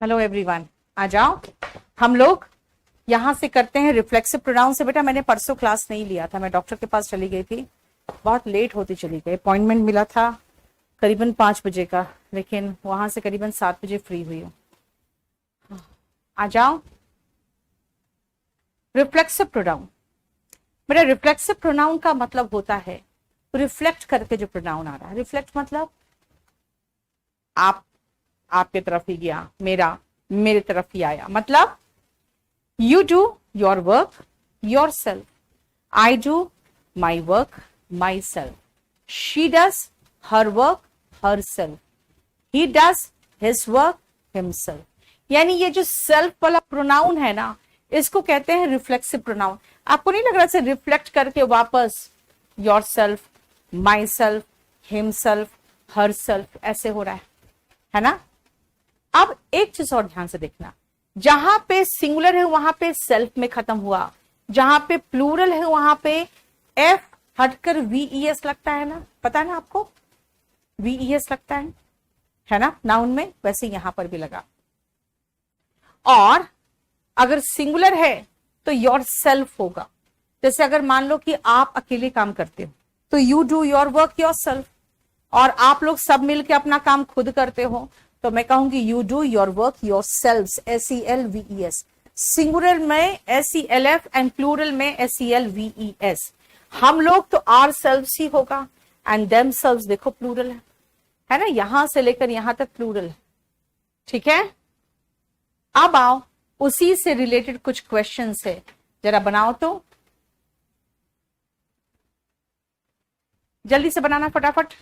Hello everyone, आ जाओ। हम लोग यहाँ से करते हैं रिफ्लेक्सिव प्रोनाउन से। बेटा मैंने परसों क्लास नहीं लिया था, मैं डॉक्टर के पास चली गई थी, बहुत लेट होती चली गई। अपॉइंटमेंट मिला था करीबन 5 बजे का, लेकिन वहां से करीबन 7 बजे फ्री हुई हूँ। आ जाओ। रिफ्लेक्सिव प्रोनाउन, बेटा रिफ्लेक्सिव प्रोनाउन का मतलब होता है रिफ्लेक्ट करके जो प्रोनाउन आ रहा है। रिफ्लेक्ट मतलब आप आपके तरफ ही गया, मेरा मेरे तरफ ही आया। मतलब you do your work your self, I do my work my self, she does her work her self, he does his work himself. यानी ये जो सेल्फ वाला प्रोनाउन है ना, इसको कहते हैं रिफ्लेक्सिव प्रोनाउन। आपको नहीं लग रहा है रिफ्लेक्ट करके वापस your self, my self, himself, her self ऐसे हो रहा है ना। अब एक चीज और ध्यान से देखना, जहां पे सिंगुलर है वहां पे सेल्फ में खत्म हुआ, जहां पे प्लूरल है वहां पे एफ हटकर वीईएस लगता है ना, पता है ना आपको, वीईएस लगता है ना नाउन में, वैसे यहां पर भी लगा। और अगर सिंगुलर है तो योर सेल्फ होगा। जैसे अगर मान लो कि आप अकेले काम करते हो तो you do your work your self, और आप लोग सब मिलकर अपना काम खुद करते हो तो मैं कहूंगी you do your work your self, SELVES। Singular में SELF एंड प्लूरल में SELVES। हम लोग तो आर सेल्व्स ही होगा, एंड देम सेल्व्स देखो प्लूरल है ना, यहां से लेकर यहां तक प्लूरल है। ठीक है, अब आओ उसी से रिलेटेड कुछ क्वेश्चंस है, जरा बनाओ तो, जल्दी से बनाना फटाफट।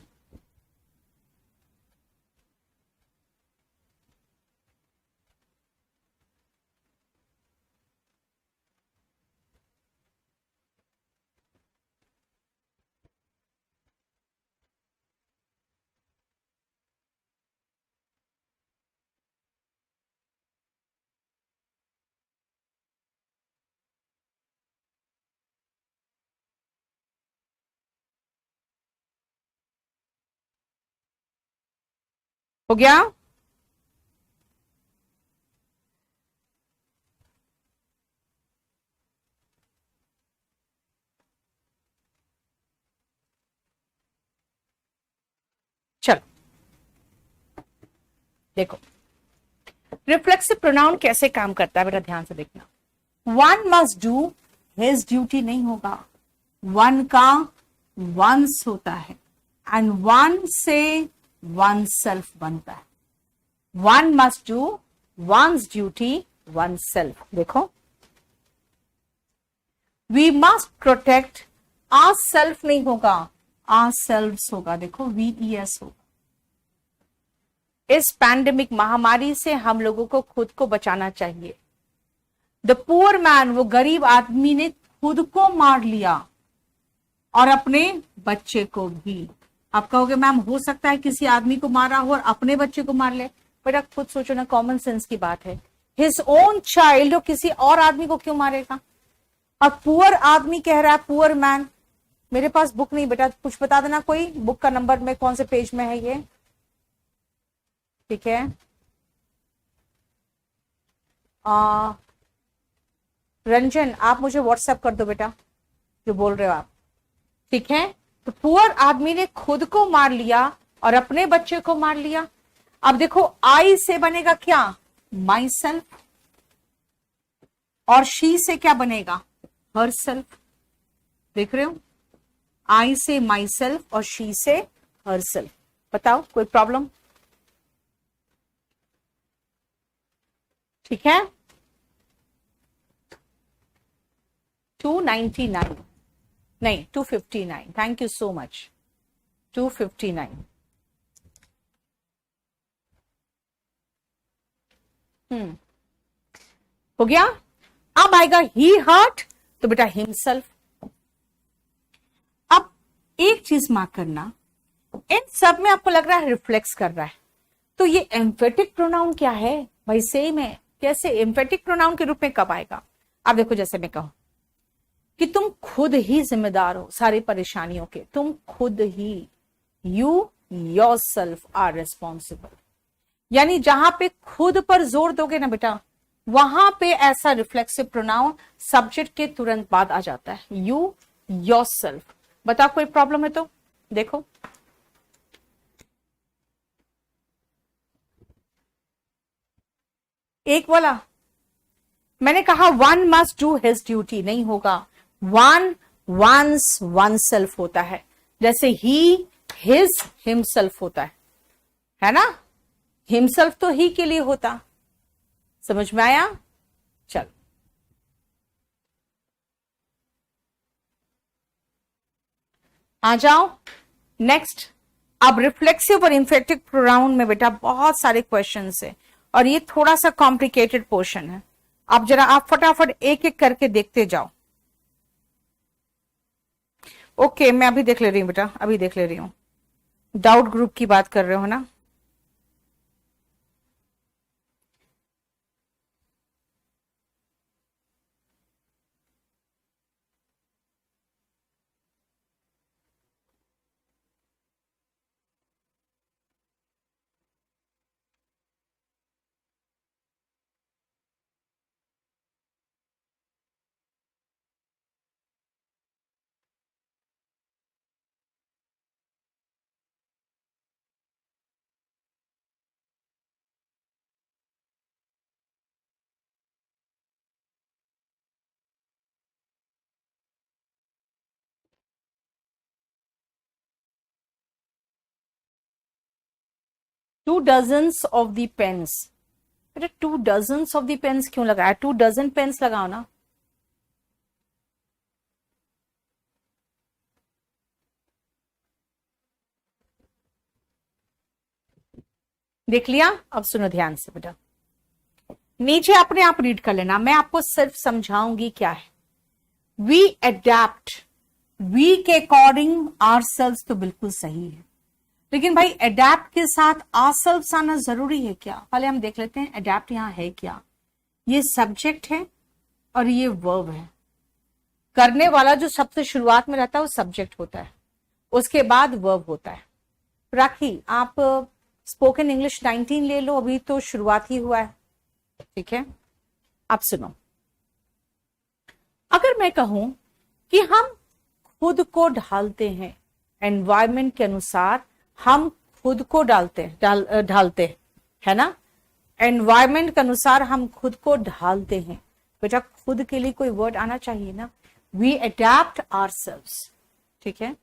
हो गया? चलो देखो रिफ्लेक्सिव प्रोनाउन कैसे काम करता है, बेटा ध्यान से देखना। One must do his duty नहीं होगा, वन का वंस होता है, एंड वन से वन सेल्फ बनता है। One must do one's duty one self. देखो we must protect our self नहीं होगा, आर सेल्व्स होगा। देखो VES होगा। इस पैंडेमिक महामारी से हम लोगों को खुद को बचाना चाहिए। द पुअर मैन, वो गरीब आदमी ने खुद को मार लिया और अपने बच्चे को भी। आप कहोगे मैम हो सकता है किसी आदमी को मारा हो और अपने बच्चे को मार ले, बेटा खुद सोचो ना, कॉमन सेंस की बात है। हिज ओन चाइल्ड, और किसी और आदमी को क्यों मारेगा। और पुअर आदमी कह रहा है, पुअर मैन। मेरे पास बुक नहीं बेटा, कुछ बता देना कोई, बुक का नंबर में कौन से पेज में है ये। ठीक है, रंजन आप मुझे व्हाट्सएप कर दो बेटा जो बोल रहे हो आप। ठीक है, तो पुअर आदमी ने खुद को मार लिया और अपने बच्चे को मार लिया। अब देखो आई से बनेगा क्या, माई सेल्फ, और शी से क्या बनेगा, हर सेल्फ। देख रहे हो, आई से माई सेल्फ और शी से हर सेल्फ। बताओ कोई प्रॉब्लम? ठीक है, 299 नहीं 259, थैंक यू सो मच, 259। हो गया। अब आएगा ही हर्ट, तो बेटा हिमसेल्फ। अब एक चीज मार्क करना, इन सब में आपको लग रहा है रिफ्लेक्स कर रहा है, तो ये एम्फेटिक प्रोनाउन क्या है भाई, सेम है। कैसे एम्फेटिक प्रोनाउन के रूप में कब आएगा? अब देखो जैसे मैं कहूं कि तुम खुद ही जिम्मेदार हो सारी परेशानियों के, तुम खुद ही, यू योरसेल्फ आर रिस्पॉन्सिबल। यानी जहां पे खुद पर जोर दोगे ना बेटा, वहां पे ऐसा रिफ्लेक्सिव प्रोनाउन सब्जेक्ट के तुरंत बाद आ जाता है, यू, योरसेल्फ। बताओ कोई प्रॉब्लम है तो देखो। एक वाला मैंने कहा one must do his duty, नहीं होगा। वन वंस वन सेल्फ होता है, जैसे ही हिज हिमसेल्फ होता है ना। हिमसेल्फ तो ही के लिए होता। समझ में आया? चलो आ जाओ नेक्स्ट। अब रिफ्लेक्सिव और इंफेक्टिव प्रोनाउन में बेटा बहुत सारे क्वेश्चन है और ये थोड़ा सा कॉम्प्लिकेटेड पोर्शन है। अब जरा आप फटाफट एक एक करके देखते जाओ। ओके मैं अभी देख ले रही हूं बेटा, अभी देख ले रही हूं। डाउट ग्रुप की बात कर रहे हो ना? Two dozens of the pens. बेटा two dozens of the pens क्यों लगाया? टू डजन पेन्स लगाओ ना। देख लिया? अब सुनो ध्यान से बेटा, नीचे अपने आप रीड कर लेना, मैं आपको सिर्फ समझाऊंगी क्या है। वी एडेप्ट, वी के अकॉर्डिंग आर सेल्स तो बिल्कुल सही है, लेकिन भाई एडेप्ट के साथ आर सेल्स आना जरूरी है क्या? पहले हम देख लेते हैं एडेप्ट यहां है क्या। ये सब्जेक्ट है और ये वर्ब है। करने वाला जो सबसे शुरुआत में रहता है वो सब्जेक्ट होता है, उसके बाद वर्ब होता है। राखी आप स्पोकन इंग्लिश 19 ले लो, अभी तो शुरुआत ही हुआ है, ठीक है। अब सुनो, अगर मैं कहूं कि हम खुद को ढालते हैं, एनवायरमेंट के अनुसार हम खुद को ढालते हैं, है ना। एनवायरमेंट के अनुसार हम खुद को ढालते हैं। बेटा खुद के लिए कोई वर्ड आना चाहिए ना। वी अडेप्ट आवरसेल्व्स, ठीक है।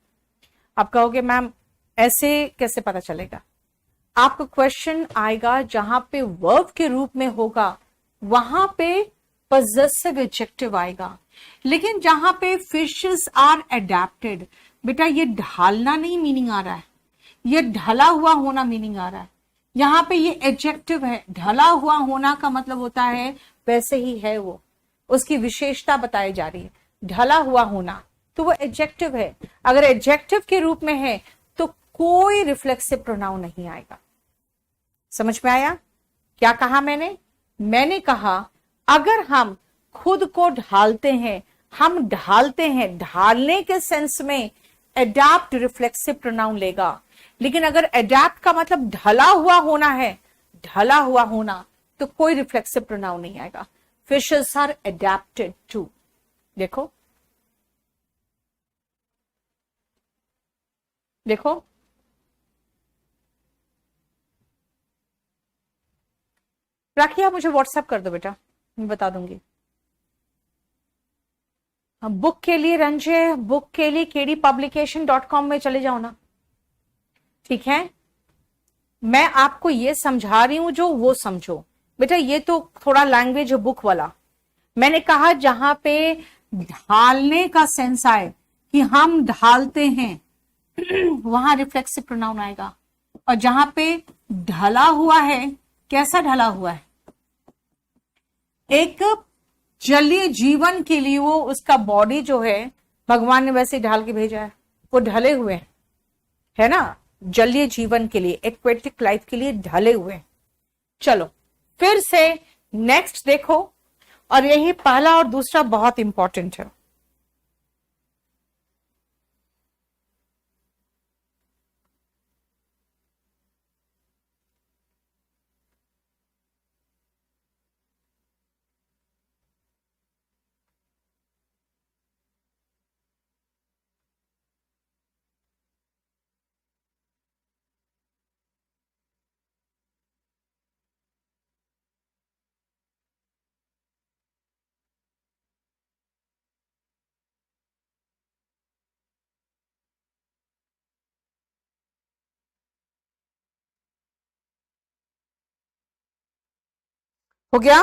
आप कहोगे मैम ऐसे कैसे पता चलेगा? आपको क्वेश्चन आएगा जहां पे वर्ब के रूप में होगा वहां पे पॉजेसिव एडजेक्टिव आएगा, लेकिन जहां पे फिशेस आर अडेप्टेड, बेटा ये ढालना नहीं मीनिंग आ रहा है, ये ढला हुआ होना मीनिंग आ रहा है। यहां पे ये एडजेक्टिव है, ढला हुआ होना का मतलब होता है वैसे ही है वो, उसकी विशेषता बताई जा रही है। ढला हुआ होना तो वो एडजेक्टिव है। अगर एडजेक्टिव के रूप में है तो कोई रिफ्लेक्सिव प्रोनाउन नहीं आएगा। समझ में आया क्या कहा मैंने? मैंने कहा अगर हम खुद को ढालते हैं, हम ढालते हैं, ढालने के सेंस में एडाप्ट रिफ्लेक्सिव प्रोनाउन लेगा, लेकिन अगर एडाप्ट का मतलब ढला हुआ होना है, ढला हुआ होना, तो कोई रिफ्लेक्सिव प्रोनाउन नहीं आएगा। Fishes are adapted to. देखो देखो राखी आप मुझे व्हाट्सएप कर दो बेटा, मैं बता दूंगी। बुक के लिए रंजे, बुक के लिए kdpublication.com में चले जाओ ना, ठीक है। मैं आपको ये समझा रही हूं जो वो समझो बेटा, ये तो थोड़ा लैंग्वेज बुक वाला। मैंने कहा जहां पे ढालने का सेंस आए कि हम ढालते हैं वहां रिफ्लेक्सिव प्रोनाउन आएगा, और जहां पे ढला हुआ है, कैसा ढला हुआ है? एक जलीय जीवन के लिए वो उसका बॉडी जो है भगवान ने वैसे ढाल के भेजा है, वो ढले हुए हैं, है ना। जलीय जीवन के लिए, एक्वेटिक लाइफ के लिए ढले हुए हैं। चलो फिर से नेक्स्ट देखो, और यही पहला और दूसरा बहुत इंपॉर्टेंट है। हो गया?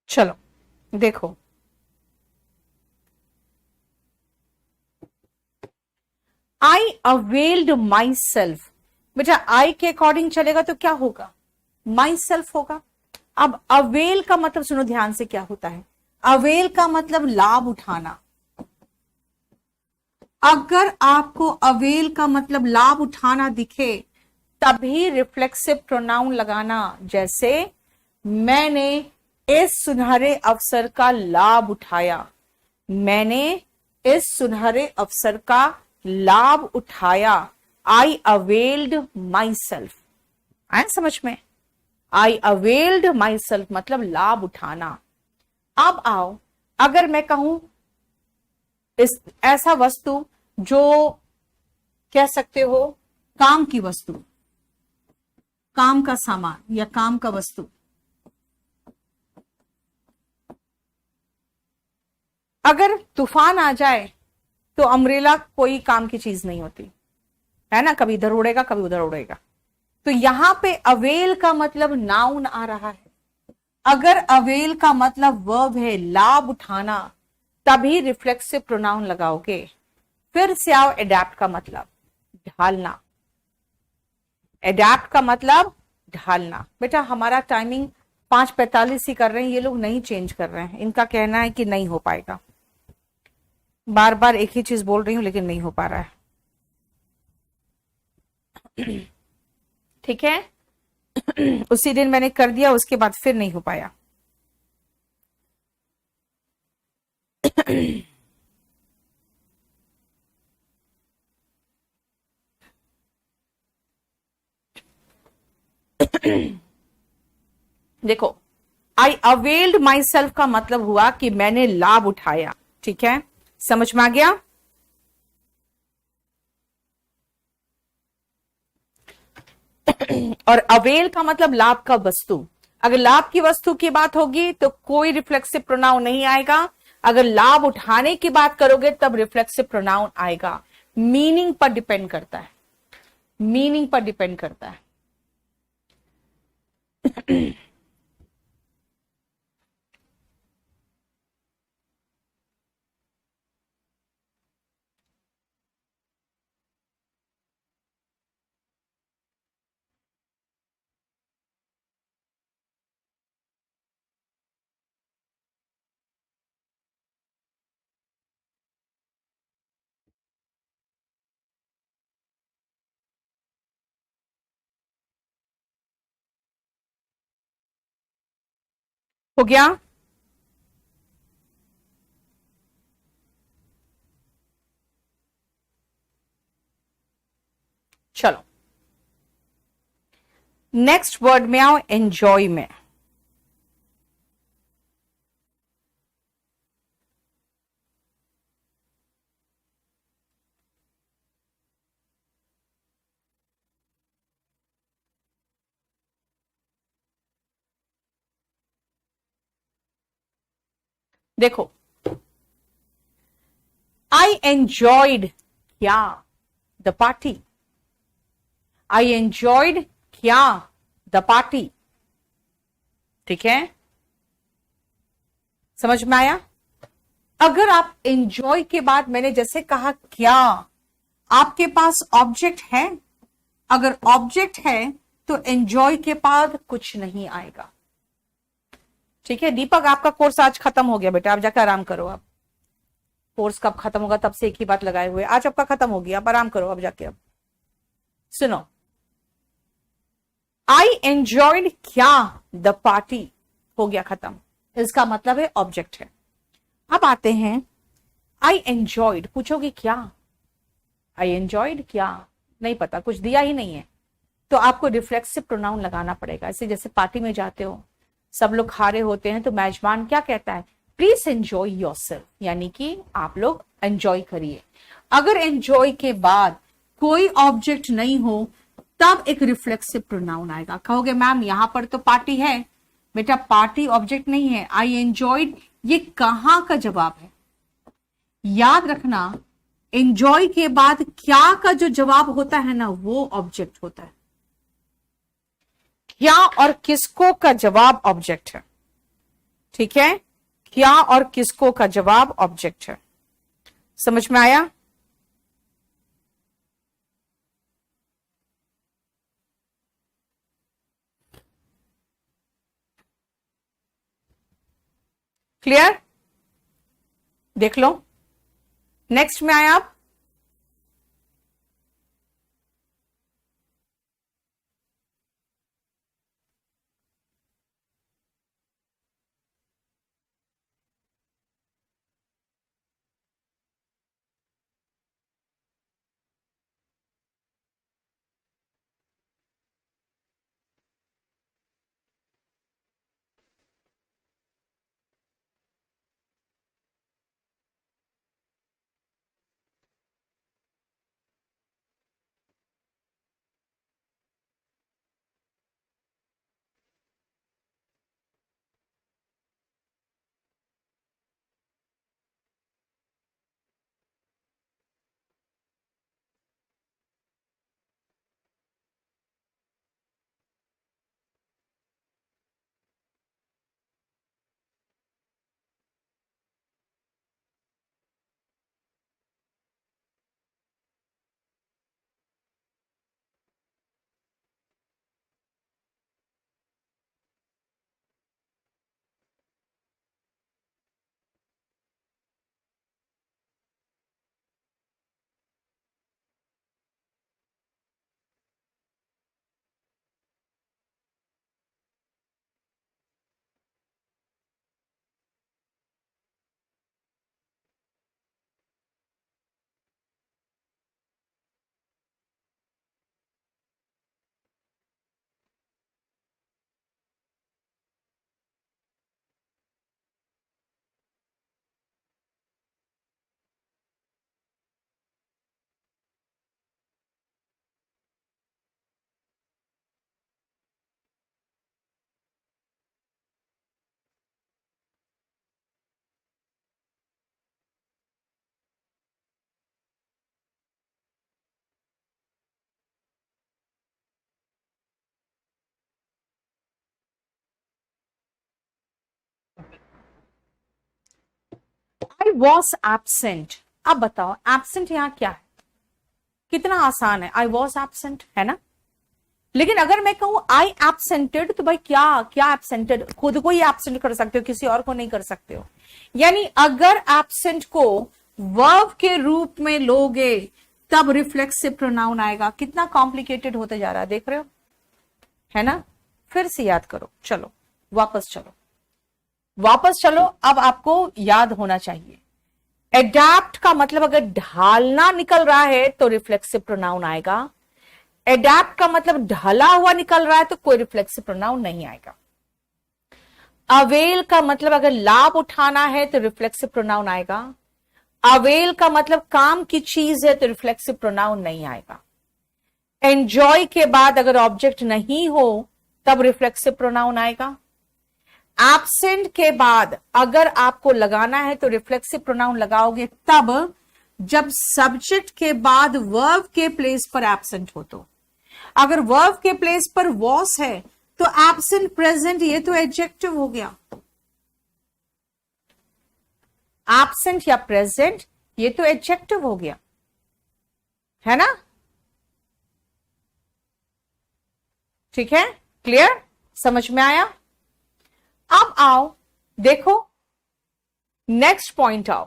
चलो देखो, आई अवेल्ड माई सेल्फ। बेटा आई के अकॉर्डिंग चलेगा तो क्या होगा? माई सेल्फ होगा। अब अवेल का मतलब सुनो ध्यान से, क्या होता है? अवेल का मतलब लाभ उठाना। अगर आपको अवेल का मतलब लाभ उठाना दिखे तभी रिफ्लेक्सिव प्रोनाउन लगाना। जैसे मैंने इस सुनहरे अवसर का लाभ उठाया, मैंने इस सुनहरे अवसर का लाभ उठाया। आई अवेल्ड माई सेल्फ। आए समझ में? आई अवेल्ड माई सेल्फ मतलब लाभ उठाना। अब आओ, अगर मैं कहूं इस ऐसा वस्तु जो कह सकते हो काम की वस्तु, काम का सामान या काम का वस्तु, अगर तूफान आ जाए तो अम्ब्रेला कोई काम की चीज नहीं होती है ना, कभी इधर उड़ेगा कभी उधर उड़ेगा। तो यहां पे अवेल का मतलब नाउन आ रहा है। अगर अवेल का मतलब वर्ब है लाभ उठाना, तभी रिफ्लेक्सिव प्रोनाउन लगाओगे। फिर से आओ, एडेप्ट का मतलब ढालना। एडेप्ट का मतलब ढालना। बेटा हमारा टाइमिंग 5:45 ही कर रहे हैं, ये लोग नहीं चेंज कर रहे हैं। इनका कहना है कि नहीं हो पाएगा। बार बार एक ही चीज बोल रही हूं लेकिन नहीं हो पा रहा है। ठीक है? उसी दिन मैंने कर दिया, उसके बाद फिर नहीं हो पाया। देखो, आई अवेल्ड माई सेल्फ का मतलब हुआ कि मैंने लाभ उठाया। ठीक है, समझ में आ गया? और अवेल का मतलब लाभ का वस्तु। अगर लाभ की वस्तु की बात होगी तो कोई रिफ्लेक्सिव प्रोनाउन नहीं आएगा। अगर लाभ उठाने की बात करोगे तब रिफ्लेक्सिव प्रोनाउन आएगा। मीनिंग पर डिपेंड करता है, मीनिंग पर डिपेंड करता है। हो गया? चलो नेक्स्ट वर्ड में आओ, एंजॉय में। देखो, आई एंजॉयड क्या द पार्टी। आई एंजॉयड क्या द पार्टी। ठीक है, समझ में आया? अगर आप एंजॉय के बाद मैंने जैसे कहा क्या, आपके पास ऑब्जेक्ट है, अगर ऑब्जेक्ट है तो एंजॉय के बाद कुछ नहीं आएगा। ठीक है दीपक, आपका कोर्स आज खत्म हो गया बेटा, आप जाकर आराम करो। आप कोर्स कब खत्म होगा तब से एक ही बात लगाए हुए। आज आपका खत्म हो गया, आप आराम करो अब जाके। अब सुनो, आई एंजॉयड क्या द पार्टी, हो गया खत्म। इसका मतलब है ऑब्जेक्ट है। अब आते हैं आई एंजॉयड, पूछोगे क्या? आई एंजॉयड क्या, नहीं पता, कुछ दिया ही नहीं है, तो आपको रिफ्लेक्सिव प्रोनाउन लगाना पड़ेगा। ऐसे जैसे पार्टी में जाते हो, सब लोग खा रहे होते हैं तो मेजबान क्या कहता है? प्लीज एंजॉय योरसेल्फ, यानी कि आप लोग एंजॉय करिए। अगर एंजॉय के बाद कोई ऑब्जेक्ट नहीं हो तब एक रिफ्लेक्सिव प्रोनाउन आएगा। कहोगे मैम यहां पर तो पार्टी है, बेटा पार्टी ऑब्जेक्ट नहीं है। आई एंजॉयड, ये कहां का जवाब है? याद रखना, एंजॉय के बाद क्या का जो जवाब होता है ना वो ऑब्जेक्ट होता है। क्या और किसको का जवाब ऑब्जेक्ट है, ठीक है? क्या और किसको का जवाब ऑब्जेक्ट है। समझ में आया? क्लियर? देख लो, नेक्स्ट में आए आप। I was absent. अब बताओ एबसेंट यहां क्या है? कितना आसान है, आई वॉज एबसेंट, है ना? लेकिन अगर मैं कहूं आई एबसेंटेड, तो भाई क्या क्या एबसेंटेड? खुद को ही एबसेंट कर सकते हो, किसी और को नहीं कर सकते हो। यानी अगर एबसेंट को वर्ब के रूप में लोगे तब रिफ्लेक्सिव प्रोनाउन आएगा। कितना कॉम्प्लिकेटेड होते जा रहा है, देख रहे हो, है ना? फिर से याद करो, चलो वापस चलो, वापस चलो। अब आपको याद होना चाहिए, एडैप्ट का मतलब अगर ढालना निकल रहा है तो रिफ्लेक्सिव प्रोनाउन आएगा। एडैप्ट का मतलब ढला हुआ निकल रहा है तो कोई रिफ्लेक्सिव प्रोनाउन नहीं आएगा। अवेल का मतलब अगर लाभ उठाना है तो रिफ्लेक्सिव प्रोनाउन आएगा। अवेल का मतलब काम की चीज है तो रिफ्लेक्सिव प्रोनाउन नहीं आएगा। एंजॉय के बाद अगर ऑब्जेक्ट नहीं हो तब रिफ्लेक्सिव प्रोनाउन आएगा। एब्सेंट के बाद अगर आपको लगाना है तो रिफ्लेक्सिव प्रोनाउन लगाओगे तब जब सब्जेक्ट के बाद वर्ब के प्लेस पर एब्सेंट हो। तो अगर वर्ब के प्लेस पर वॉस है तो एब्सेंट प्रेजेंट, ये तो एडजेक्टिव हो गया। एब्सेंट या प्रेजेंट ये तो एडजेक्टिव हो गया, है ना? ठीक है, क्लियर, समझ में आया? अब आओ देखो नेक्स्ट पॉइंट आओ।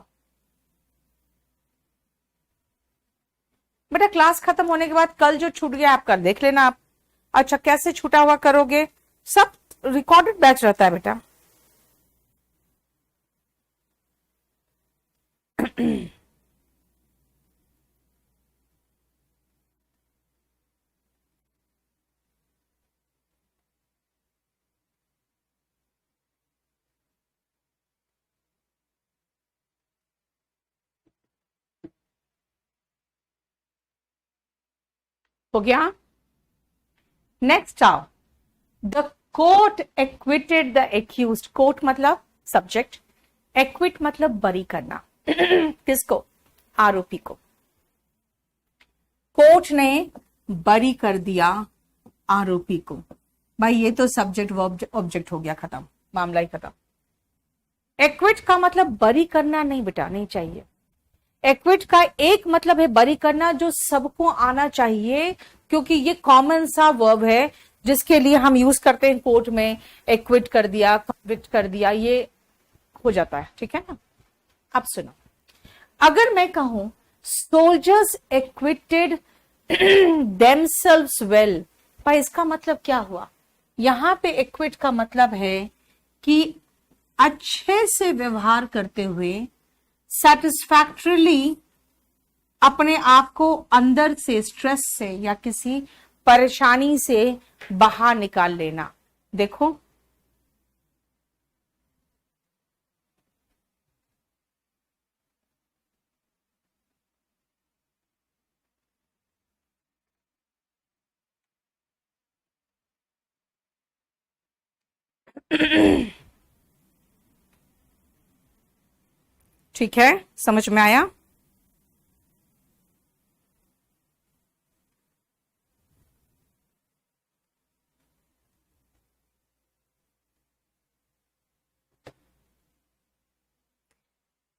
बेटा क्लास खत्म होने के बाद कल जो छूट गया आप कर देख लेना आप। अच्छा कैसे छूटा हुआ करोगे? सब रिकॉर्डेड बैच रहता है बेटा। हो गया। नेक्स्ट आओ, the court acquitted the accused. Court मतलब सब्जेक्ट, एक्विट मतलब बरी करना। किसको? आरोपी को। कोर्ट ने बरी कर दिया आरोपी को। भाई ये तो सब्जेक्ट वर्ब ऑब्जेक्ट हो गया, खत्म, मामला ही खत्म। एक्विट का मतलब बरी करना नहीं बेटा, नहीं चाहिए। एक्विट का एक मतलब है बरी करना, जो सबको आना चाहिए, क्योंकि ये कॉमन सा वर्ब है जिसके लिए हम यूज करते हैं कोर्ट में। एक्विट कर दिया, कन्विक्ट कर दिया, ये हो जाता है, ठीक है ना। अब सुनो, अगर मैं कहूं सोल्जर्स एक्विटेड themselves वेल, पर इसका मतलब क्या हुआ? यहां पे एक्विट का मतलब है कि अच्छे से व्यवहार करते हुए, सेटिस्फैक्टरीली अपने आप को अंदर से स्ट्रेस से या किसी परेशानी से बाहर निकाल लेना। देखो ठीक है, समझ में आया?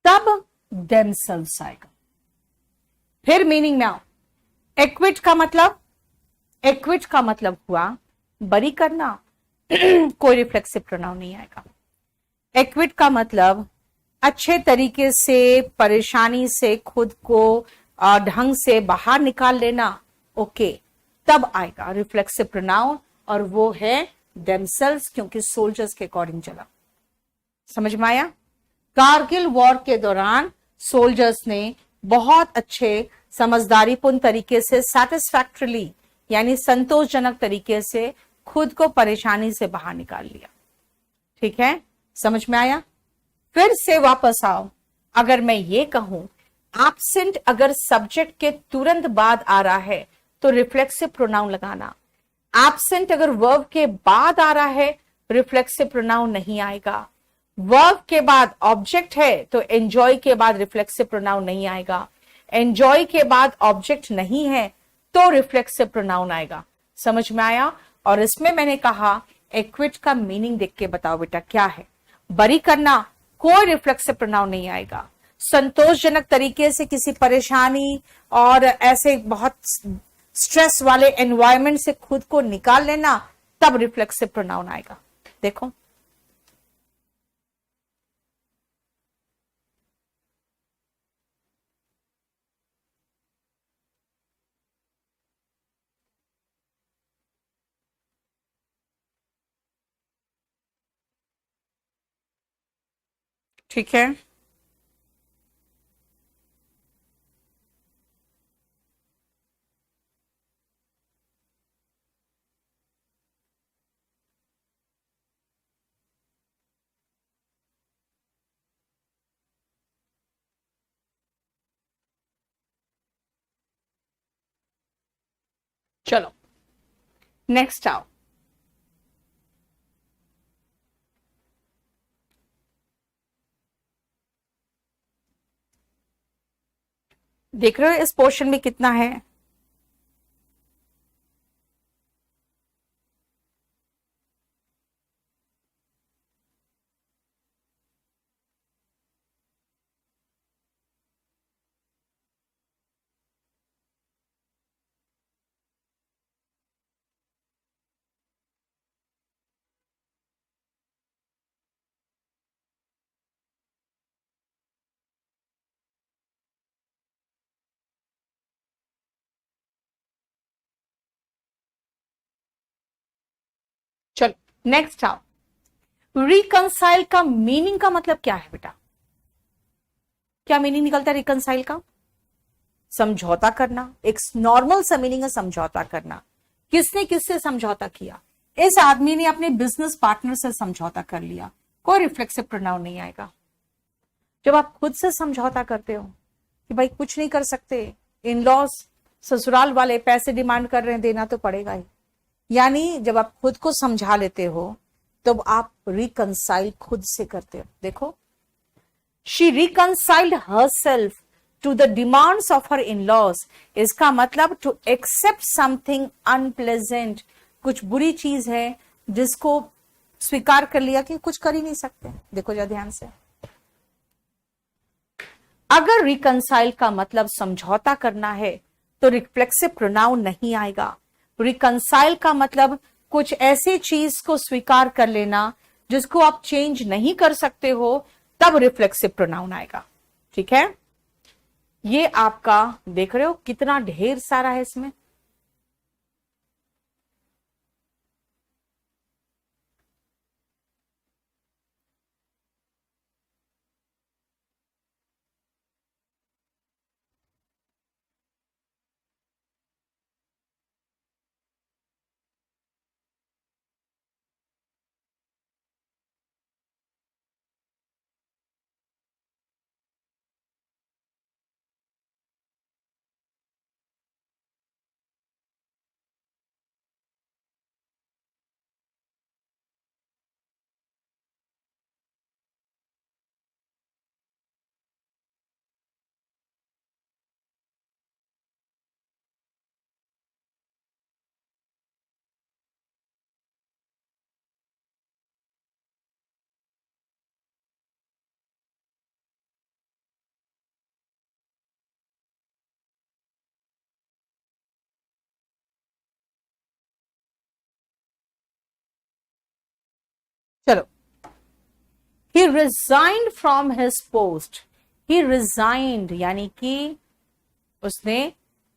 तब themselves आएगा। फिर मीनिंग में आओ, एक्विट का मतलब, एक्विट का मतलब हुआ बरी करना। कोई रिफ्लेक्सिव प्रोनाउन नहीं आएगा। एक्विट का मतलब अच्छे तरीके से परेशानी से खुद को ढंग से बाहर निकाल लेना। ओके, तब आएगा रिफ्लेक्सिव प्रोनाउन, और वो है themselves, क्योंकि सोल्जर्स के अकॉर्डिंग चला। समझ में आया? कारगिल वॉर के दौरान सोल्जर्स ने बहुत अच्छे समझदारीपूर्ण तरीके से, सेटिस्फैक्टरीली यानी संतोषजनक तरीके से खुद को परेशानी से बाहर निकाल लिया। ठीक है, समझ में आया? फिर से वापस आओ, अगर मैं ये कहूं एब्सेंट अगर सब्जेक्ट के तुरंत बाद आ रहा है तो रिफ्लेक्सिव प्रोनाउन लगाना। एब्सेंट अगर वर्ब के बाद आ रहा है, रिफ्लेक्सिव प्रोनाउन नहीं आएगा। वर्ब के बाद ऑब्जेक्ट है तो एंजॉय के बाद रिफ्लेक्सिव प्रोनाउन नहीं आएगा। एंजॉय के बाद ऑब्जेक्ट नहीं है तो रिफ्लेक्सिव प्रोनाउन आएगा। समझ में आया? और इसमें मैंने कहा एक्विट का मीनिंग देख के बताओ बेटा क्या है। बरी करना, कोई रिफ्लेक्सिव प्रोनाउन नहीं आएगा। संतोषजनक तरीके से किसी परेशानी और ऐसे बहुत स्ट्रेस वाले एनवायरमेंट से खुद को निकाल लेना, तब रिफ्लेक्सिव प्रोनाउन आएगा। देखो ठीक है, चलो नेक्स्ट आओ। देख रहे हो इस पोर्शन में कितना है? चलो नेक्स्ट आओ। रिकंसाइल का मीनिंग का मतलब क्या है बेटा? क्या मीनिंग निकलता है रिकंसाइल का? समझौता करना। एक नॉर्मल सा मीनिंग है समझौता करना। किसने किससे समझौता किया? इस आदमी ने अपने बिजनेस पार्टनर से समझौता कर लिया, कोई रिफ्लेक्सिव प्रोनाउन नहीं आएगा। जब आप खुद से समझौता करते हो कि भाई कुछ नहीं कर सकते, इन लॉज ससुराल वाले पैसे डिमांड कर रहे हैं, देना तो पड़ेगा ही। यानी जब आप खुद को समझा लेते हो तब आप रिकंसाइल खुद से करते हो। देखो, she reconciled herself to the demands of her in laws. इसका मतलब टू एक्सेप्ट समथिंग अनप्लेजेंट, कुछ बुरी चीज है जिसको स्वीकार कर लिया कि कुछ कर ही नहीं सकते। देखो जरा ध्यान से, अगर रिकंसाइल का मतलब समझौता करना है तो रिफ्लेक्सिव प्रोनाउन नहीं आएगा। रिकंसाइल का मतलब कुछ ऐसी चीज को स्वीकार कर लेना जिसको आप चेंज नहीं कर सकते हो, तब रिफ्लेक्सिव प्रोनाउन आएगा। ठीक है, ये आपका देख रहे हो कितना ढेर सारा है इसमें। चलो, he resigned from his post। he resigned यानी कि उसने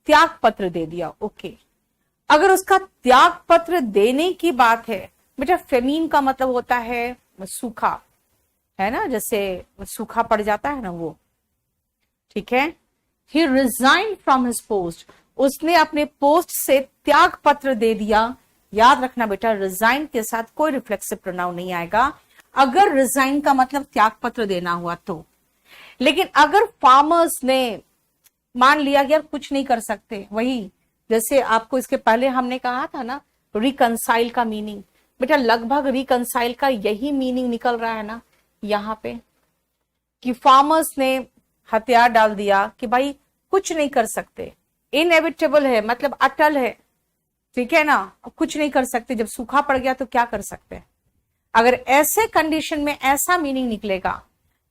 त्याग पत्र दे दिया। ओके, अगर उसका त्याग पत्र देने की बात है बेटा, फेमीन का मतलब होता है सूखा, है ना, जैसे सूखा पड़ जाता है ना वो। ठीक है, he resigned from his post, उसने अपने पोस्ट से त्याग पत्र दे दिया। याद रखना बेटा, रिजाइन के साथ कोई रिफ्लेक्सिव प्रोनाउन नहीं आएगा अगर रिजाइन का मतलब त्याग पत्र देना हुआ तो। लेकिन अगर फार्मर्स ने मान लिया कि यार कुछ नहीं कर सकते, वही जैसे आपको इसके पहले हमने कहा था ना, रिकंसाइल का मीनिंग बेटा, लगभग रिकंसाइल का यही मीनिंग निकल रहा है ना यहाँ पे, कि फार्मर्स ने हथियार डाल दिया कि भाई कुछ नहीं कर सकते, इनएविटेबल है मतलब अटल है। ठीक है ना, कुछ नहीं कर सकते, जब सूखा पड़ गया तो क्या कर सकते हैं। अगर ऐसे कंडीशन में ऐसा मीनिंग निकलेगा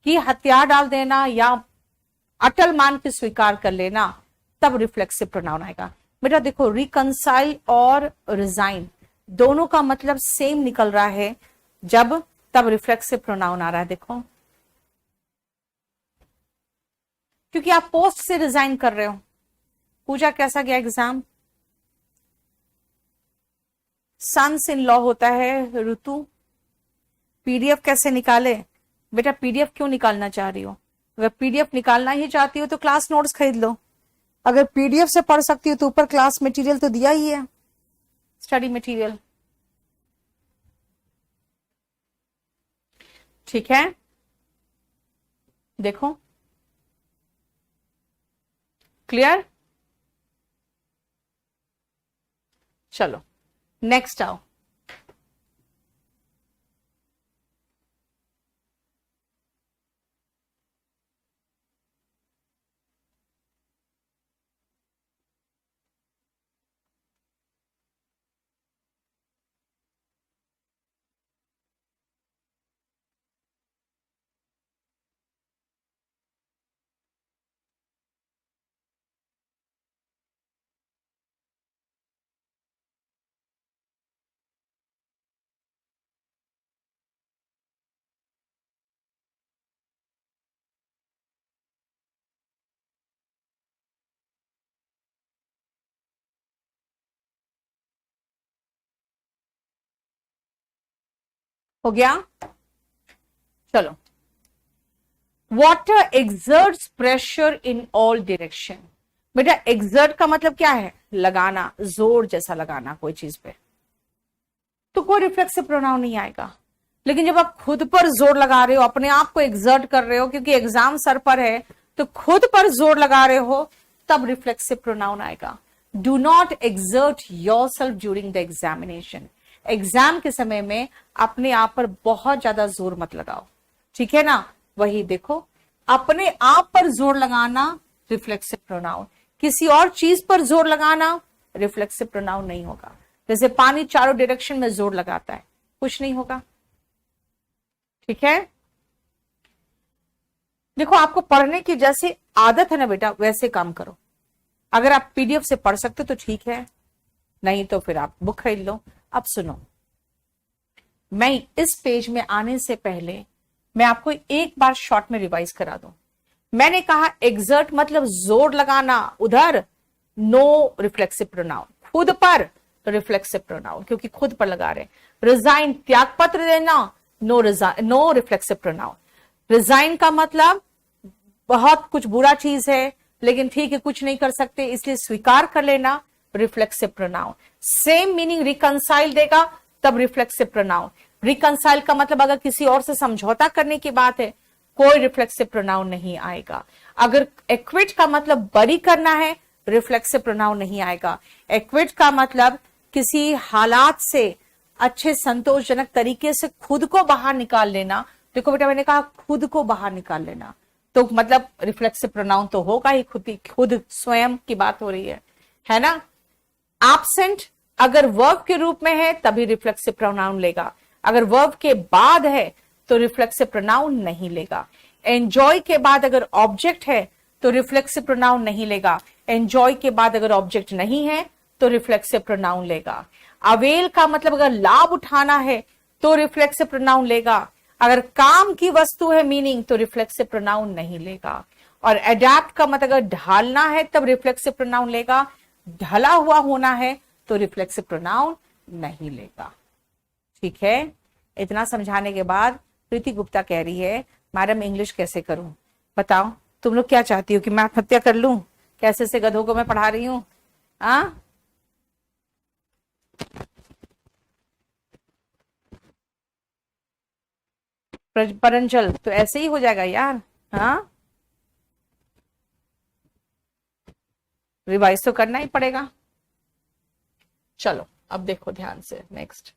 कि हथियार डाल देना या अटल मान के स्वीकार कर लेना, तब रिफ्लेक्सिव प्रोनाउन आएगा। बेटा देखो, रिकंसाइल और रिजाइन दोनों का मतलब सेम निकल रहा है, जब तब रिफ्लेक्सिव प्रोनाउन आ रहा है। देखो, क्योंकि आप पोस्ट से रिजाइन कर रहे हो। पूजा कैसा गया एग्जाम? सन्स इन लॉ होता है ऋतु। पीडीएफ कैसे निकाले? बेटा पीडीएफ क्यों निकालना चाह रही हो? अगर पीडीएफ निकालना ही चाहती हो तो क्लास नोट्स खरीद लो। अगर पीडीएफ से पढ़ सकती हो तो ऊपर क्लास मटेरियल तो दिया ही है, स्टडी मटेरियल। ठीक है, देखो क्लियर। चलो नेक्स्ट आओ। हो गया? चलो, water exerts pressure in all direction. बेटा एक्सर्ट का मतलब क्या है? लगाना, जोर जैसा लगाना कोई चीज पे, तो कोई रिफ्लेक्सिव प्रोनाउन नहीं आएगा। लेकिन जब आप खुद पर जोर लगा रहे हो, अपने आप को एक्सर्ट कर रहे हो, क्योंकि एग्जाम सर पर है तो खुद पर जोर लगा रहे हो, तब रिफ्लेक्सिव प्रोनाउन आएगा। Do not exert yourself during the examination. Exam के समय में अपने आप पर बहुत ज्यादा जोर मत लगाओ, ठीक है ना। वही देखो, अपने आप पर जोर लगाना रिफ्लेक्सिव प्रोनाउन, किसी और चीज पर जोर लगाना रिफ्लेक्सिव प्रोनाउन नहीं होगा। जैसे पानी चारों डायरेक्शन में जोर लगाता है, कुछ नहीं होगा, ठीक है। देखो, आपको पढ़ने की जैसी आदत है ना बेटा, वैसे काम करो। अगर आप पीडीएफ से पढ़ सकते हो तो ठीक है, नहीं तो फिर आप बुक खरीद लो। अब सुनो, मैं इस पेज में आने से पहले मैं आपको एक बार शॉर्ट में रिवाइज करा दूं। मैंने कहा एक्सर्ट मतलब जोर लगाना, उधर नो रिफ्लेक्सिव प्रोनाउन, खुद पर रिफ्लेक्सिव प्रोनाउन क्योंकि खुद पर लगा रहे। रिजाइन त्याग पत्र देना, नो रिफ्लेक्सिव प्रोनाउन। रिजाइन का मतलब बहुत कुछ बुरा चीज है लेकिन ठीक है कुछ नहीं कर सकते इसलिए स्वीकार कर लेना, reflexive pronoun. Same meaning reconcile देगा तब रिफ्लेक्सिव प्रोनाउन। रिकंसाइल का मतलब अगर किसी और से समझौता करने की बात है, कोई रिफ्लेक्सिव प्रोनाउन नहीं आएगा। अगर एक्विट का मतलब बरी करना है, रिफ्लेक्सिव प्रोनाउन नहीं आएगा। एक्विट का मतलब किसी हालात से अच्छे संतोषजनक तरीके से खुद को बाहर निकाल लेना। देखो बेटा, मैंने कहा खुद को बाहर निकाल लेना, तो मतलब रिफ्लेक्सिव प्रोनाउन तो होगा ही, खुद स्वयं की बात हो रही है ना। एब्सेंट अगर वर्ब के रूप में है तभी रिफ्लेक्सिव प्रोनाउन लेगा, अगर वर्ब के बाद है तो रिफ्लेक्सिव प्रोनाउन नहीं लेगा। एंजॉय के बाद अगर ऑब्जेक्ट है तो रिफ्लेक्सिव प्रोनाउन नहीं लेगा। एंजॉय के बाद अगर ऑब्जेक्ट नहीं है तो रिफ्लेक्सिव प्रोनाउन लेगा। अवेल का मतलब अगर लाभ उठाना है तो रिफ्लेक्सिव प्रोनाउन लेगा। अगर काम की वस्तु है मीनिंग तो रिफ्लेक्सिव प्रोनाउन नहीं लेगा। और एडेप्ट का मतलब अगर ढालना है तब रिफ्लेक्सिव प्रोनाउन लेगा, ढला हुआ होना है तो रिफ्लेक्सिव प्रोनाउन नहीं लेगा, ठीक है। इतना समझाने के बाद प्रीति गुप्ता कह रही है मैडम इंग्लिश कैसे करूं, बताओ तुम लोग क्या चाहती हो कि मैं आत्महत्या कर लूं? कैसे से गधों को मैं पढ़ा रही हूं? परंजल तो ऐसे ही हो जाएगा यार। हाँ, रिवाइज तो करना ही पड़ेगा। चलो अब देखो ध्यान से नेक्स्ट।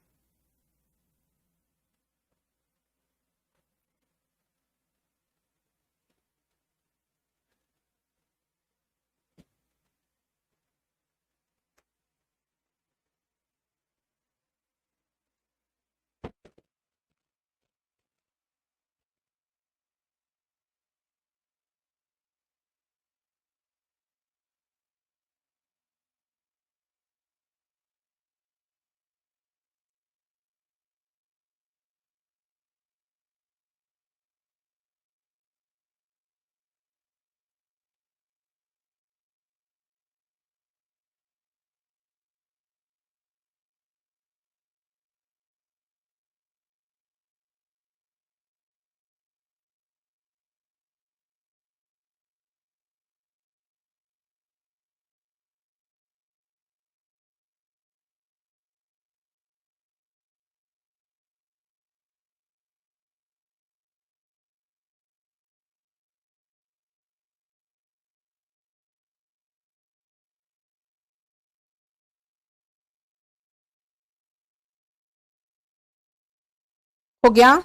हो गया?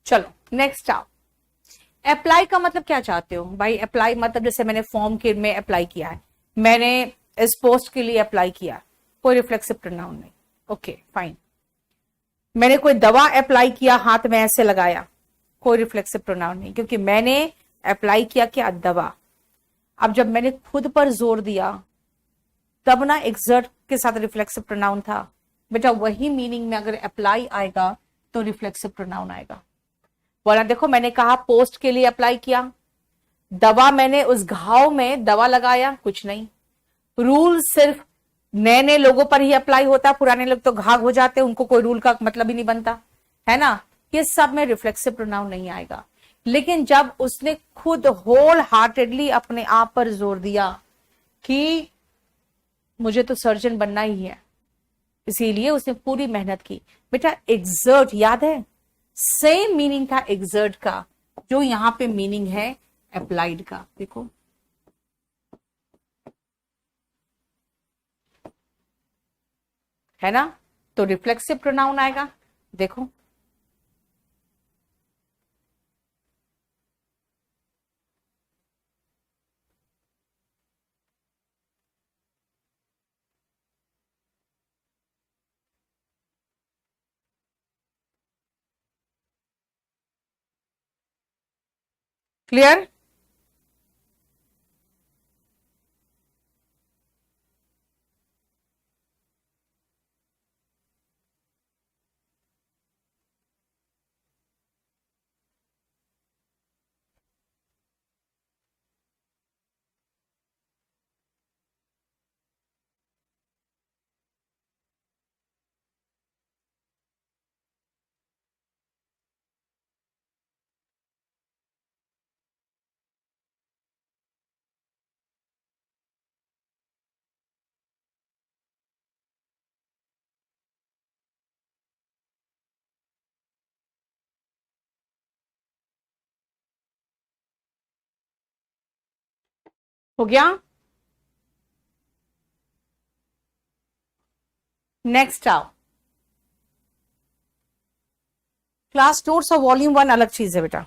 चलो नेक्स्ट आओ। अप्लाई का मतलब क्या चाहते हो भाई? अप्लाई मतलब जैसे मैंने फॉर्म के में अप्लाई किया है, मैंने इस पोस्ट के लिए अप्लाई किया, कोई रिफ्लेक्सिव प्रोनाउन नहीं, ओके फाइन। मैंने कोई दवा अप्लाई किया, हाथ में ऐसे लगाया, कोई रिफ्लेक्सिव प्रोनाउन नहीं क्योंकि मैंने अप्लाई किया क्या? दवा। अब जब मैंने खुद पर जोर दिया तब ना एक्सर्ट के साथ रिफ्लेक्सिव प्रोनाउन था बेटा। वही मीनिंग में अगर अप्लाई आएगा तो रिफ्लेक्सिव प्रोनाउन आएगा। बोला देखो, मैंने कहा पोस्ट के लिए अप्लाई किया, दवा मैंने उस घाव में दवा लगाया, कुछ नहीं। रूल सिर्फ नए नए लोगों पर ही अप्लाई होता, पुराने लोग तो घाघ हो जाते, उनको कोई रूल का मतलब ही नहीं बनता, है ना। ये सब में रिफ्लेक्सिव प्रोनाउन नहीं आएगा। लेकिन जब उसने खुद होल हार्टेडली अपने आप पर जोर दिया कि मुझे तो सर्जन बनना ही है, इसीलिए उसने पूरी मेहनत की। बेटा एक्सर्ट याद है, सेम मीनिंग था एक्सर्ट का जो यहां पे मीनिंग है अप्लाइड का। देखो है ना, तो रिफ्लेक्सिव प्रोनाउन आएगा। देखो क्लियर। हो गया। नेक्स्ट आओ, क्लास नोट्स और वॉल्यूम 1 अलग चीज है बेटा।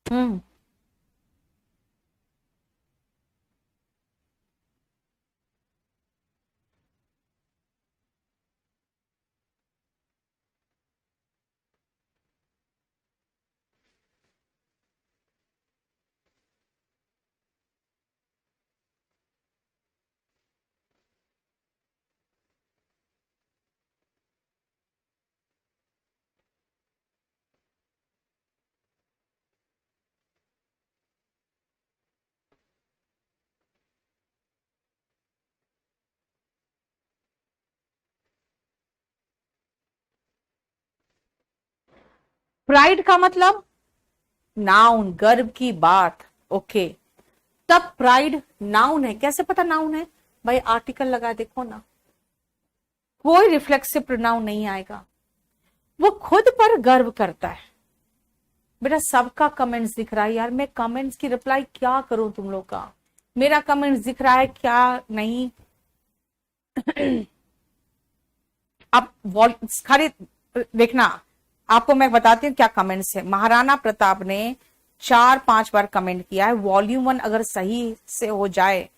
हम्म, प्राइड का मतलब नाउन, गर्व की बात। ओके, तब प्राइड नाउन है। कैसे पता नाउन है भाई? आर्टिकल लगा देखो ना, कोई रिफ्लेक्सिव प्रोनाउन नहीं आएगा। वो खुद पर गर्व करता है। बेटा सबका कमेंट्स दिख रहा है यार, मैं कमेंट्स की रिप्लाई क्या करूं तुम लोग का? मेरा कमेंट्स दिख रहा है क्या नहीं? आप खाली देखना, आपको मैं बताती हूँ क्या कमेंट्स है। महाराणा प्रताप ने 4-5 बार कमेंट किया है, वॉल्यूम 1 अगर सही से हो जाए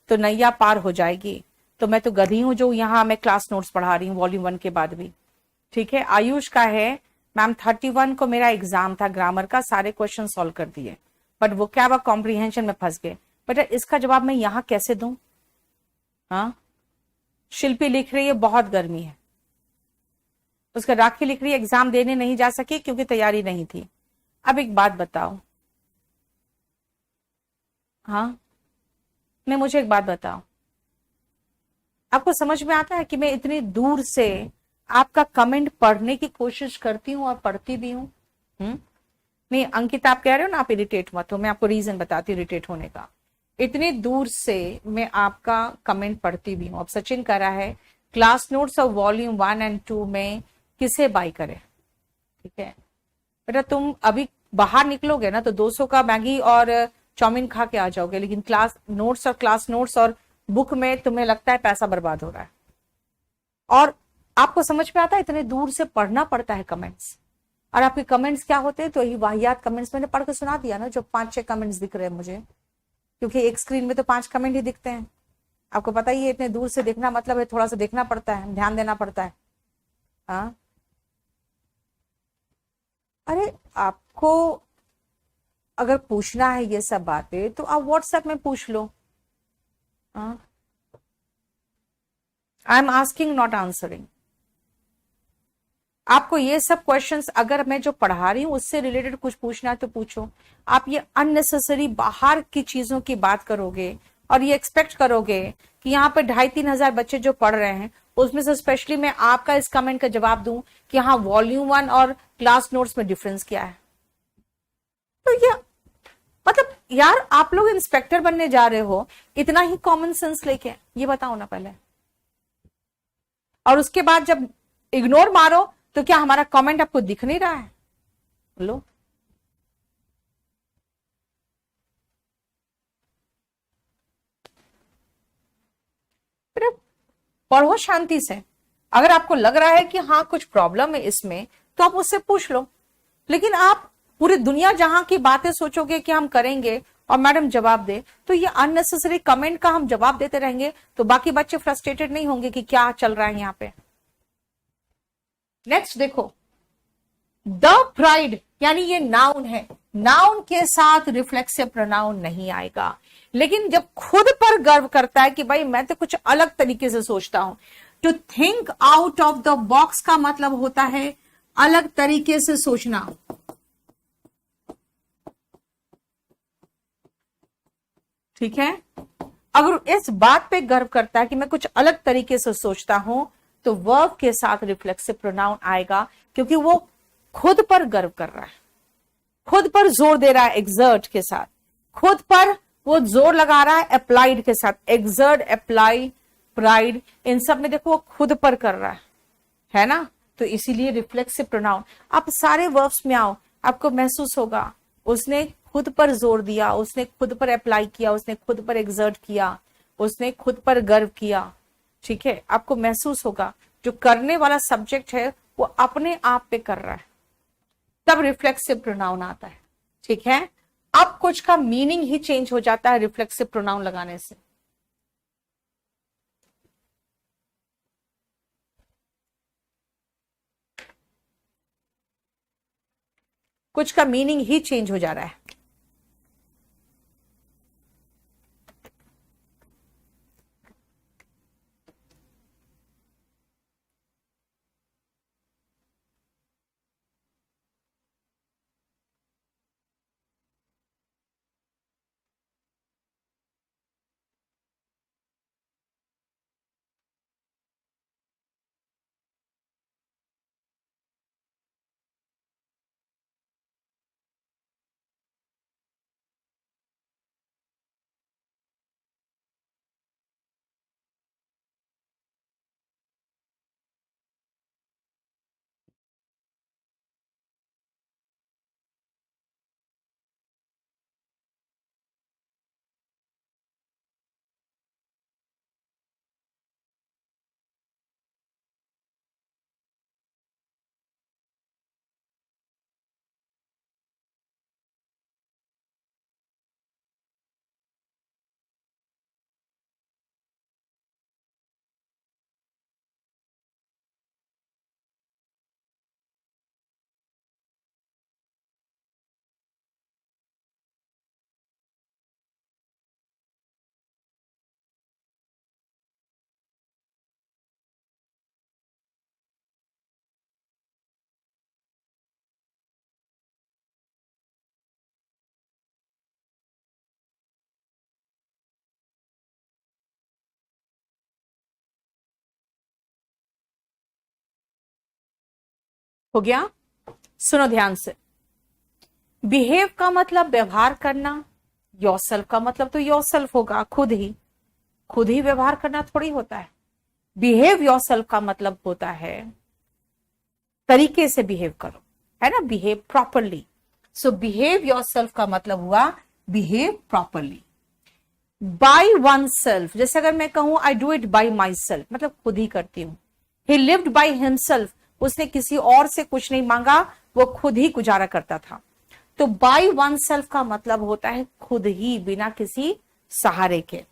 तो नैया पार हो जाएगी। तो मैं तो गधी हूं जो यहाँ मैं क्लास नोट्स पढ़ा रही हूँ वॉल्यूम 1 के बाद भी। ठीक है, आयुष का है मैम 31 को मेरा एग्जाम था ग्रामर का, सारे क्वेश्चन सॉल्व कर दिए, बट वो क्या वह कॉम्प्रीहेंशन में फंस गए। बेटा इसका जवाब मैं यहाँ कैसे दूं? हाँ, शिल्पी लिख रही है बहुत गर्मी है। उसका राखी लिख रही है एग्जाम देने नहीं जा सकी क्योंकि तैयारी नहीं थी। अब एक बात बताओ, हाँ, मैं मुझे एक बात बताओ, आपको समझ में आता है कि मैं इतनी दूर से आपका कमेंट पढ़ने की कोशिश करती हूँ और पढ़ती भी हूँ? नहीं अंकिता, आप कह रहे हो ना आप इरिटेट मत हो, मैं आपको रीजन बताती हूँ इरिटेट होने का। इतनी दूर से मैं आपका कमेंट पढ़ती भी हूँ। अब सचिन कह रहा है क्लास नोट्स और वॉल्यूम 1 और 2 में किसे बाय करे? ठीक है बेटा, तुम अभी बाहर निकलोगे ना तो 200 का मैगी और चाउमीन खा के आ जाओगे, लेकिन क्लास नोट्स और बुक में तुम्हें लगता है पैसा बर्बाद हो रहा है। और आपको समझ में आता है इतने दूर से पढ़ना पड़ता है कमेंट्स, और आपके कमेंट्स क्या होते हैं? तो यही वाहियात कमेंट्स मैंने पढ़ के सुना दिया ना, जो 5-6 कमेंट्स दिख रहे हैं मुझे, क्योंकि एक स्क्रीन में तो 5 कमेंट ही दिखते हैं। आपको पता ही है इतने दूर से देखना मतलब है थोड़ा सा देखना पड़ता है, ध्यान देना पड़ता है। हाँ, अरे आपको अगर पूछना है ये सब बातें तो आप व्हाट्सएप में पूछ लो। हाँ, I am asking not answering. आपको ये सब क्वेश्चंस अगर मैं जो पढ़ा रही हूं उससे रिलेटेड कुछ पूछना है तो पूछो। आप ये अननेसेसरी बाहर की चीजों की बात करोगे और ये एक्सपेक्ट करोगे कि यहाँ पे 2,500-3,000 बच्चे जो पढ़ रहे हैं उसमें से स्पेशली मैं आपका इस कमेंट का जवाब दूं कि हाँ वॉल्यूम 1 और क्लास नोट्स में डिफरेंस क्या है? तो ये मतलब यार आप लोग इंस्पेक्टर बनने जा रहे हो इतना ही कॉमन सेंस लेके, ये बताओ ना पहले। और उसके बाद जब इग्नोर मारो तो क्या हमारा कमेंट आपको दिख नहीं रहा है? बोलो। फिर पढ़ो शांति से। अगर आपको लग रहा है कि हाँ कुछ प्रॉब्लम है इसमें, तो आप उससे पूछ लो। लेकिन आप पूरी दुनिया जहां की बातें सोचोगे कि हम करेंगे और मैडम जवाब दे, तो ये अननेसेसरी कमेंट का हम जवाब देते रहेंगे, तो बाकी बच्चे फ्रस्ट्रेटेड नहीं होंगे कि क्या चल रहा है यहाँ पे। नेक्स्ट देखो, द प्राइड, यानी ये नाउन है, नाउन के साथ रिफ्लेक्सिव प्रोनाउन नहीं आएगा। लेकिन जब खुद पर गर्व करता है कि भाई मैं तो कुछ अलग तरीके से सोचता हूं, to think out of the box का मतलब होता है अलग तरीके से सोचना। ठीक है, अगर इस बात पे गर्व करता है कि मैं कुछ अलग तरीके से सोचता हूं, तो वर्ब के साथ रिफ्लेक्सिव प्रोनाउन आएगा, क्योंकि वो खुद पर गर्व कर रहा है, खुद पर जोर दे रहा है एक्सर्ट के साथ, खुद पर वो जोर लगा रहा है अप्लाइड के साथ, एक्सर्ट, अप्लाई, प्राइड, इन सब में देखो वो खुद पर कर रहा है ना। तो इसीलिए रिफ्लेक्सिव प्रोनाउन, आप सारे वर्ब्स में आओ, आपको महसूस होगा उसने खुद पर जोर दिया, उसने खुद पर अप्लाई किया, उसने खुद पर एक्सर्ट किया, उसने खुद पर गर्व किया। ठीक है, आपको महसूस होगा जो करने वाला सब्जेक्ट है वो अपने आप पे कर रहा है, तब रिफ्लेक्सिव प्रोनाउन आता है। ठीक है, अब कुछ का मीनिंग ही चेंज हो जाता है रिफ्लेक्सिव प्रोनाउन लगाने से। कुछ का मीनिंग ही चेंज हो जा रहा है। हो गया? सुनो ध्यान से। बिहेव का मतलब व्यवहार करना, योरसेल्फ का मतलब तो योरसेल्फ होगा, खुद ही व्यवहार करना थोड़ी होता है। बिहेव योरसेल्फ का मतलब होता है तरीके से बिहेव करो, है ना, बिहेव प्रॉपरली। सो बिहेव योरसेल्फ का मतलब हुआ behave properly. By one self, जैसे अगर मैं कहूं I do it by my self, मतलब खुद ही करती हूं। ही लिव्ड बाय हिमसेल्फ, उसने किसी और से कुछ नहीं मांगा, वो खुद ही गुजारा करता था। तो बाय वन सेल्फ का मतलब होता है खुद ही, बिना किसी सहारे के।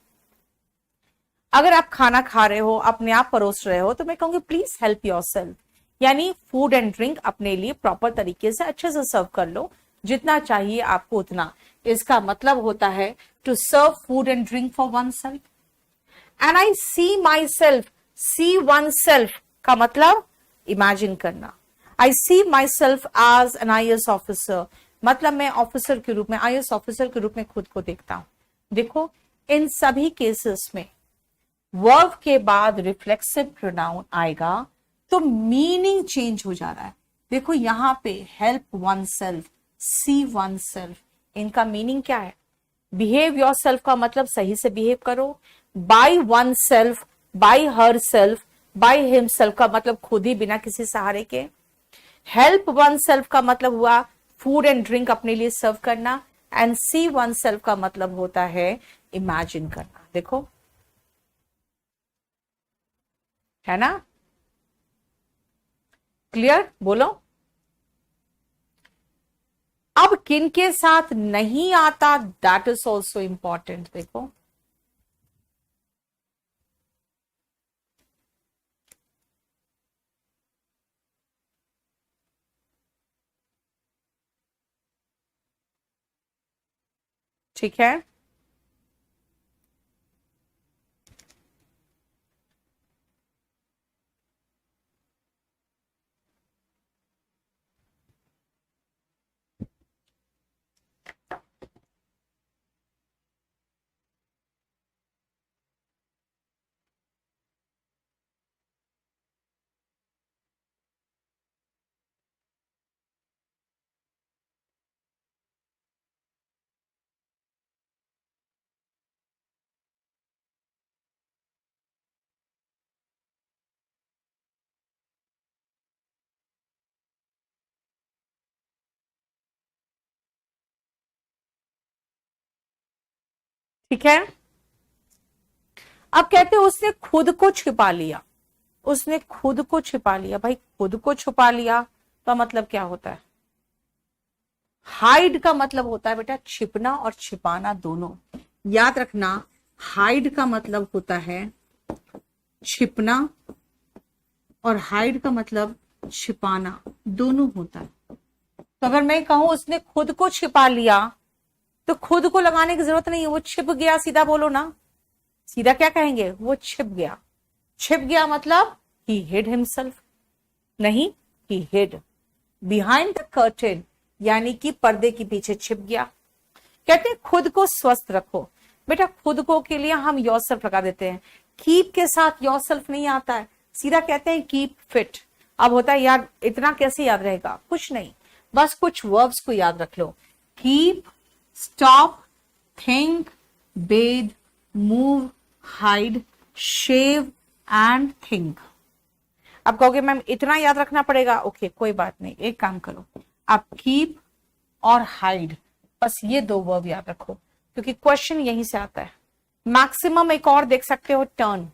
अगर आप खाना खा रहे हो, अपने आप परोस रहे हो, तो मैं कहूंगी प्लीज हेल्प योरसेल्फ, यानी फूड एंड ड्रिंक अपने लिए प्रॉपर तरीके से अच्छे से सर्व कर लो, जितना चाहिए आपको उतना। इसका मतलब होता है to serve food and drink for one self. And I see my self, see one self का मतलब इमेजिन करना। I see my self as an IAS officer, मतलब मैं ऑफिसर के रूप में, IAS ऑफिसर के रूप में खुद को देखता हूं। देखो, इन सभी केसेस में वर्ब के बाद रिफ्लेक्सिव प्रोनाउन आएगा, तो मीनिंग चेंज हो जा रहा है। देखो यहां पे help one self, see one self, इनका मीनिंग क्या है? बिहेव योरसेल्फ का मतलब सही से बिहेव करो, by one self, bye her self by himself का मतलब खुद ही, बिना किसी सहारे के। हेल्प वन सेल्फ का मतलब हुआ फूड एंड ड्रिंक अपने लिए सर्व करना। एंड सी वन सेल्फ का मतलब होता है इमेजिन करना। देखो, है ना क्लियर? बोलो। अब किन के साथ नहीं आता, दैट इज ऑल्सो इंपॉर्टेंट। देखो, ठीक है। ठीक है, अब कहते हैं उसने खुद को छिपा लिया। उसने खुद को छिपा लिया। भाई खुद को छुपा लिया तो मतलब क्या होता है? हाइड का मतलब होता है बेटा छिपना और छिपाना दोनों। याद रखना, हाइड का मतलब होता है छिपना और हाइड का मतलब छिपाना दोनों होता है। तो अगर मैं कहूं उसने खुद को छिपा लिया, तो खुद को लगाने की जरूरत नहीं है, वो छिप गया, सीधा बोलो ना। सीधा क्या कहेंगे? वो छिप गया। छिप गया मतलब ही हिड हिमसेल्फ, नहीं, ही हिड बिहाइंड द कर्टेन, यानी कि पर्दे के पीछे छिप गया। कहते हैं खुद को स्वस्थ रखो। बेटा खुद को के लिए हम योरसेल्फ लगा देते हैं, कीप के साथ योरसेल्फ नहीं आता है, सीधा कहते हैं कीप फिट। अब होता है यार इतना कैसे याद रहेगा? कुछ नहीं, बस कुछ वर्ब्स को याद रख लो। Keep, stop, think, bathe, move, hide, shave and think. अब कहोगे मैम इतना याद रखना पड़ेगा? ओके कोई बात नहीं, एक काम करो, आप कीप और हाइड, बस ये दो वर्ब याद रखो, क्योंकि क्वेश्चन यहीं से आता है। मैक्सिमम एक और देख सकते हो, टर्न।